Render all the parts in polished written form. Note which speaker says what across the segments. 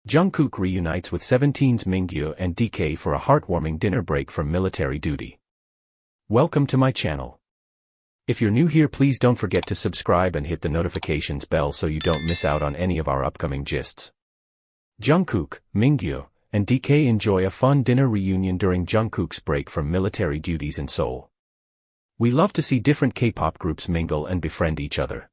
Speaker 1: Jungkook reunites with 17's Mingyu and DK for a heartwarming dinner break from military duty. Welcome to my channel. If you're new here, please don't forget to subscribe and hit the notifications bell so you don't miss out on any of our upcoming gists. Jungkook, Mingyu, and DK enjoy a fun dinner reunion during Jungkook's break from military duties in Seoul. We love to see different K-pop groups mingle and befriend each other.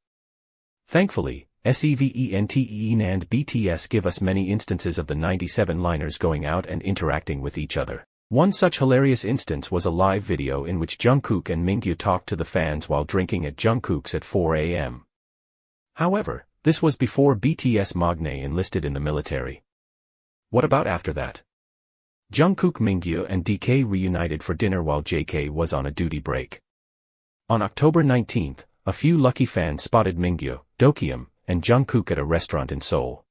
Speaker 1: Thankfully, SEVENTE and BTS give us many instances of the 97liners going out and interacting with each other. One such hilarious instance was a live video in which Jungkook and Mingyu talked to the fans while drinking at Jungkook's at 4 a.m. However, this was before BTS Magne enlisted in the military. What about after that? Jungkook, Mingyu and DK reunited for dinner while JK was on a duty break. On October 19th, a few lucky fans spotted Mingyu, Dokyum, and Jungkook at a restaurant in Seoul.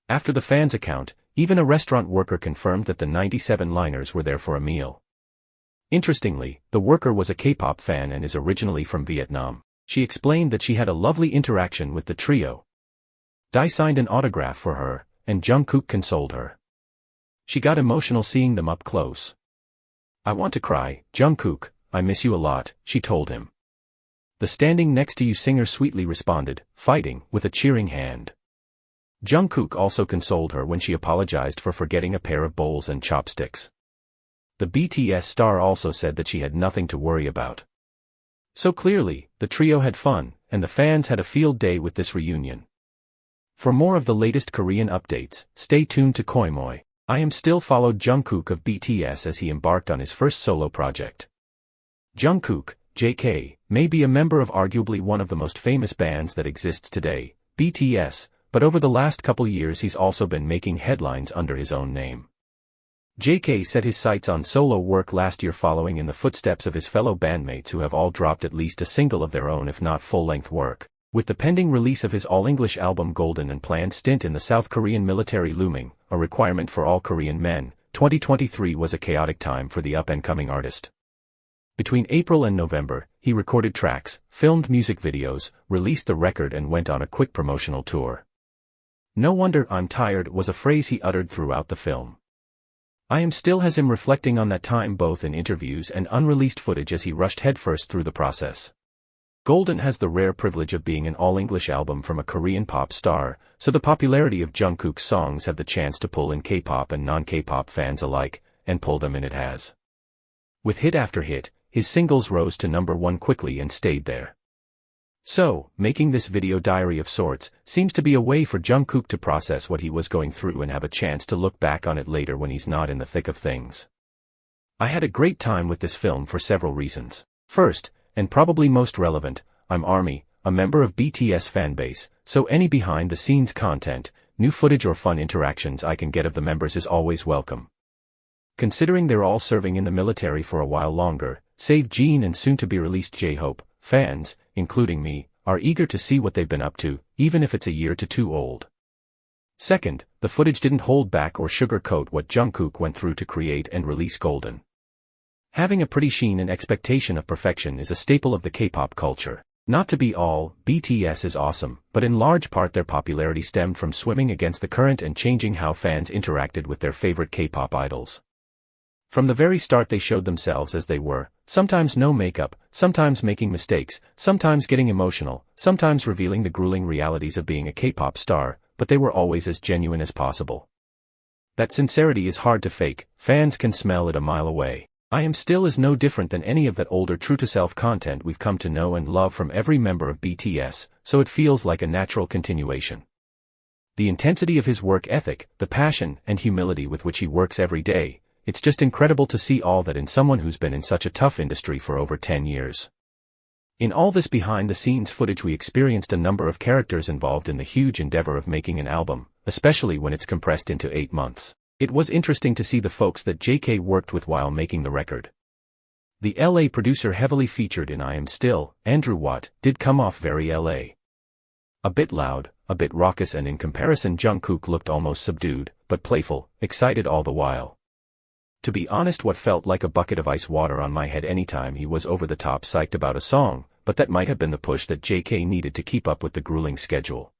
Speaker 1: After the fans' account, even a restaurant worker confirmed that the 97liners were there for a meal. Interestingly, the worker was a K-pop fan and is originally from Vietnam. She explained that she had a lovely interaction with the trio. Dai signed an autograph for her, and Jungkook consoled her. She got emotional seeing them up close. "I want to cry, Jungkook, I miss you a lot," she told him. The standing next to you singer sweetly responded, fighting, with a cheering hand. Jungkook also consoled her when she apologized for forgetting a pair of bowls and chopsticks. The BTS star also said that she had nothing to worry about. So clearly, the trio had fun, and the fans had a field day with this reunion. For more of the latest Korean updates, stay tuned to Koimoy. I Am Still followed Jungkook of BTS as he embarked on his first solo project. Jungkook, JK, may be a member of arguably one of the most famous bands that exists today, BTS, but over the last couple years he's also been making headlines under his own name. JK set his sights on solo work last year following in the footsteps of his fellow bandmates who have all dropped at least a single of their own if not full-length work. With the pending release of his all-English album Golden and planned stint in the South Korean military looming, a requirement for all Korean men, 2023 was a chaotic time for the up-and-coming artist. Between April and November, he recorded tracks, filmed music videos, released the record and went on a quick promotional tour. No wonder "I'm tired" was a phrase he uttered throughout the film. I Am Still has him reflecting on that time both in interviews and unreleased footage as he rushed headfirst through the process. Golden has the rare privilege of being an all-English album from a Korean pop star, so the popularity of Jungkook's songs have the chance to pull in K-pop and non-K-pop fans alike, and pull them in it has. With hit after hit, his singles rose to number one quickly and stayed there. So, making this video diary of sorts seems to be a way for Jungkook to process what he was going through and have a chance to look back on it later when he's not in the thick of things. I had a great time with this film for several reasons. First, and probably most relevant, I'm ARMY, a member of BTS fanbase, so any behind-the-scenes content, new footage or fun interactions I can get of the members is always welcome. Considering they're all serving in the military for a while longer, save Jin and soon-to-be-released J-Hope, fans, including me, are eager to see what they've been up to, even if it's a year to two old. Second, the footage didn't hold back or sugarcoat what Jungkook went through to create and release Golden. Having a pretty sheen and expectation of perfection is a staple of the K-pop culture. Not to be all, BTS is awesome, but in large part their popularity stemmed from swimming against the current and changing how fans interacted with their favorite K-pop idols. From the very start they showed themselves as they were, sometimes no makeup, sometimes making mistakes, sometimes getting emotional, sometimes revealing the grueling realities of being a K-pop star, but they were always as genuine as possible. That sincerity is hard to fake, fans can smell it a mile away. I Am Still is no different than any of that older true-to-self content we've come to know and love from every member of BTS, so it feels like a natural continuation. The intensity of his work ethic, the passion and humility with which he works every day, it's just incredible to see all that in someone who's been in such a tough industry for over 10 years. In all this behind-the-scenes footage we experienced a number of characters involved in the huge endeavor of making an album, especially when it's compressed into 8 months. It was interesting to see the folks that JK worked with while making the record. The LA producer heavily featured in I Am Still, Andrew Watt, did come off very LA. A bit loud, a bit raucous, and in comparison Jungkook looked almost subdued, but playful, excited all the while. To be honest, what felt like a bucket of ice water on my head anytime he was over the top psyched about a song, but that might have been the push that JK needed to keep up with the grueling schedule.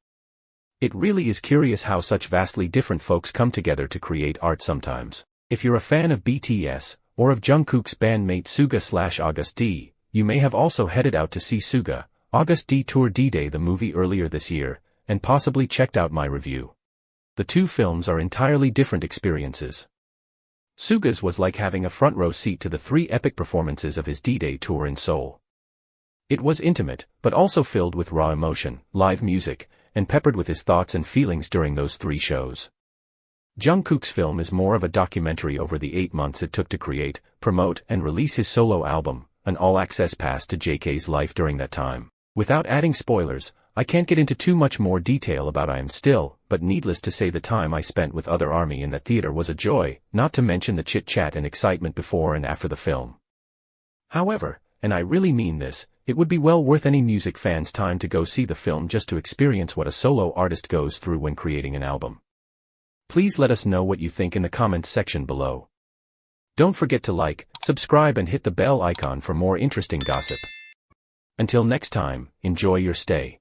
Speaker 1: It really is curious how such vastly different folks come together to create art sometimes. If you're a fan of BTS, or of Jungkook's bandmate Suga/August D, you may have also headed out to see Suga, August D Tour D-Day the movie earlier this year, and possibly checked out my review. The two films are entirely different experiences. Suga's was like having a front row seat to the 3 epic performances of his D-Day tour in Seoul. It was intimate, but also filled with raw emotion, live music, and peppered with his thoughts and feelings during those 3 shows. Jungkook's film is more of a documentary over the 8 months it took to create, promote, and release his solo album, an all-access pass to JK's life during that time. Without adding spoilers, I can't get into too much more detail about I Am Still, but needless to say the time I spent with other ARMY in that theater was a joy, not to mention the chit-chat and excitement before and after the film. However, and I really mean this, it would be well worth any music fan's time to go see the film just to experience what a solo artist goes through when creating an album. Please let us know what you think in the comments section below. Don't forget to like, subscribe and hit the bell icon for more interesting gossip. Until next time, enjoy your stay.